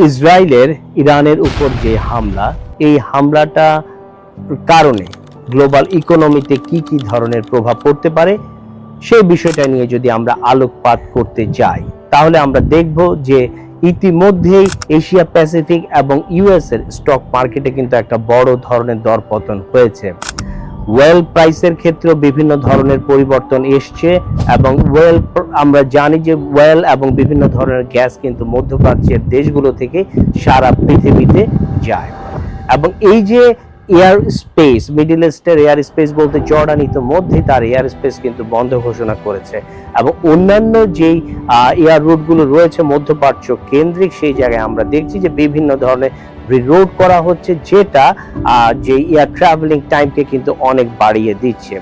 ইসরায়েলের ইরানের উপর যে হামলা, এই হামলাটা কারণে গ্লোবাল ইকোনমিতে কি কি ধরনের প্রভাব পড়তে পারে সেই বিষয়টা নিয়ে যদি আমরা আলোকপাত করতে যাই, তাহলে আমরা দেখব যে ইতিমধ্যেই এশিয়া প্যাসিফিক এবং ইউএস এর স্টক মার্কেটে কিন্তু একটা বড় ধরনের দরপতন হয়েছে। ওয়েল প্রাইসের ক্ষেত্রেও বিভিন্ন ধরনের পরিবর্তন এসছে এবং আমরা জানি যে ওয়েল এবং বিভিন্ন ধরনের গ্যাস কিন্তু মধ্যপ্রাচ্যের দেশগুলো থেকে সারা পৃথিবীতে যায়। এবং এই যে এয়ার স্পেস, মিডল ইস্টের এয়ার স্পেস বলতে জর্ডান ইতিমধ্যেই তার এয়ার স্পেস কিন্তু বন্ধ ঘোষণা করেছে এবং অন্যান্য যেই এয়ার রুটগুলো রয়েছে মধ্যপ্রাচ্য কেন্দ্রিক, সেই জায়গায় আমরা দেখছি যে বিভিন্ন ধরনের রিরোড করা হচ্ছে, যেটা যে এয়ার ট্রাভেলিং টাইমকে কিন্তু অনেক বাড়িয়ে দিচ্ছে,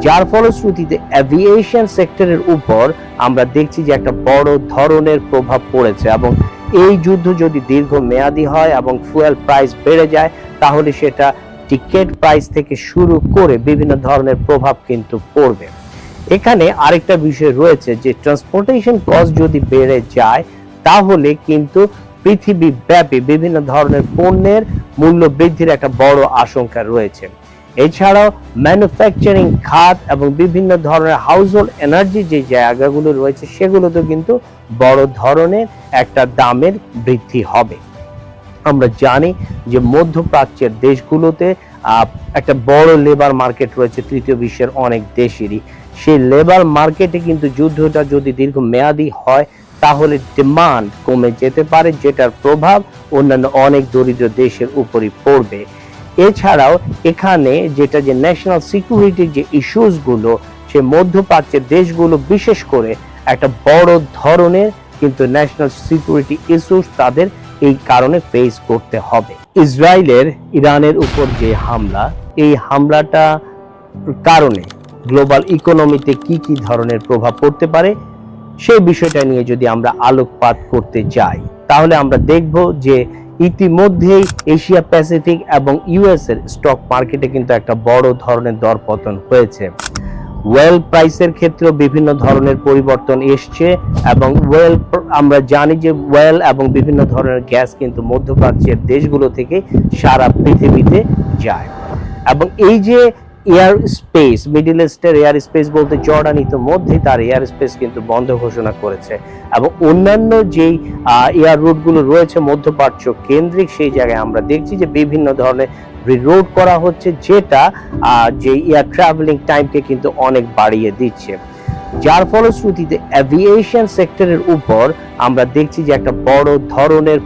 যার ফলশ্রুতিতে অ্যাভিয়েশন সেক্টরের উপর আমরা দেখছি যে একটা বড় ধরনের প্রভাব পড়েছে। এবং এই যুদ্ধ যদি দীর্ঘমেয়াদী হয় এবং ফুয়েল প্রাইস বেড়ে যায়, তাহলে সেটা টিকেট প্রাইস থেকে শুরু করে বিভিন্ন ধরনের প্রভাব কিন্তু পড়বে। এখানে আরেকটা বিষয় রয়েছে যে ট্রান্সপোর্টেশন কস্ট যদি বেড়ে যায়, তাহলে কিন্তু পৃথিবী ব্যাপী বিভিন্ন ধরনের পণ্যের মূল্য বৃদ্ধির একটা বড় আশঙ্কা রয়েছে। এছাড়াও ম্যানুফ্যাকচারিং খাত এবং বিভিন্ন ধরনের হাউসহোল্ড এনার্জি যে জায়গাগুলো রয়েছে, সেগুলোতে কিন্তু বড় ধরনের একটা দামের বৃদ্ধি হবে। আমরা জানি যে মধ্যপ্রাচ্যের দেশগুলোতে একটা বড় লেবার মার্কেট রয়েছে তৃতীয় বিশ্বের অনেক দেশেরই। সেই লেবার মার্কেটে কিন্তু যুদ্ধটা যদি দীর্ঘমেয়াদী হয়, তাহলে ডিমান্ড কমে যেতে পারে, যেটার প্রভাব অন্যান্য অনেক দরিদ্র দেশের উপরই পড়বে। এছাড়াও এখানে যেটা যে ন্যাশনাল সিকিউরিটির যে ইস্যুসগুলো, সে মধ্যপ্রাচ্যের দেশগুলো বিশেষ করে একটা বড় ধরনের কিন্তু ন্যাশনাল সিকিউরিটি ইস্যুস তাদের এই কারণে ফেস করতে হবে। ইসরায়েলের ইরানের উপর যে হামলা, এই হামলাটা কারণে গ্লোবাল ইকোনমিতে কি কি ধরনের প্রভাব পড়তে পারে সেই বিষয়টা নিয়ে যদি আমরা আলোকপাত করতে যাই, তাহলে আমরা দেখব যে ইতিমধ্যেই এশিয়া প্যাসিফিক এবং ইউএস এর স্টক মার্কেটে কিন্তু একটা বড় ধরনের দরপতন হয়েছে। ওয়েল প্রাইসের ক্ষেত্রেও বিভিন্ন ধরনের পরিবর্তন এসছে এবং আমরা জানি যে ওয়েল এবং বিভিন্ন ধরনের গ্যাস কিন্তু মধ্যপ্রাচ্যের দেশগুলো থেকে সারা পৃথিবীতে যায়। এবং এই যে এয়ার স্পেস, মিডল ইস্টের এয়ার স্পেস বলতে জর্ডান ইতিমধ্যেই তার এয়ার স্পেস কিন্তু বন্ধ ঘোষণা করেছে এবং অন্যান্য যেই এয়ার রুটগুলো রয়েছে মধ্যপ্রাচ্য কেন্দ্রিক, সেই জায়গায় আমরা দেখছি যে বিভিন্ন ধরনের রিরোড করা হচ্ছে, যেটা যে এয়ার ট্রাভেলিং টাইমকে কিন্তু অনেক বাড়িয়ে দিচ্ছে, যার ফলশ্রুতিতে অ্যাভিয়েশন সেক্টরের উপর আমরা দেখছি যে একটা বড় ধরনের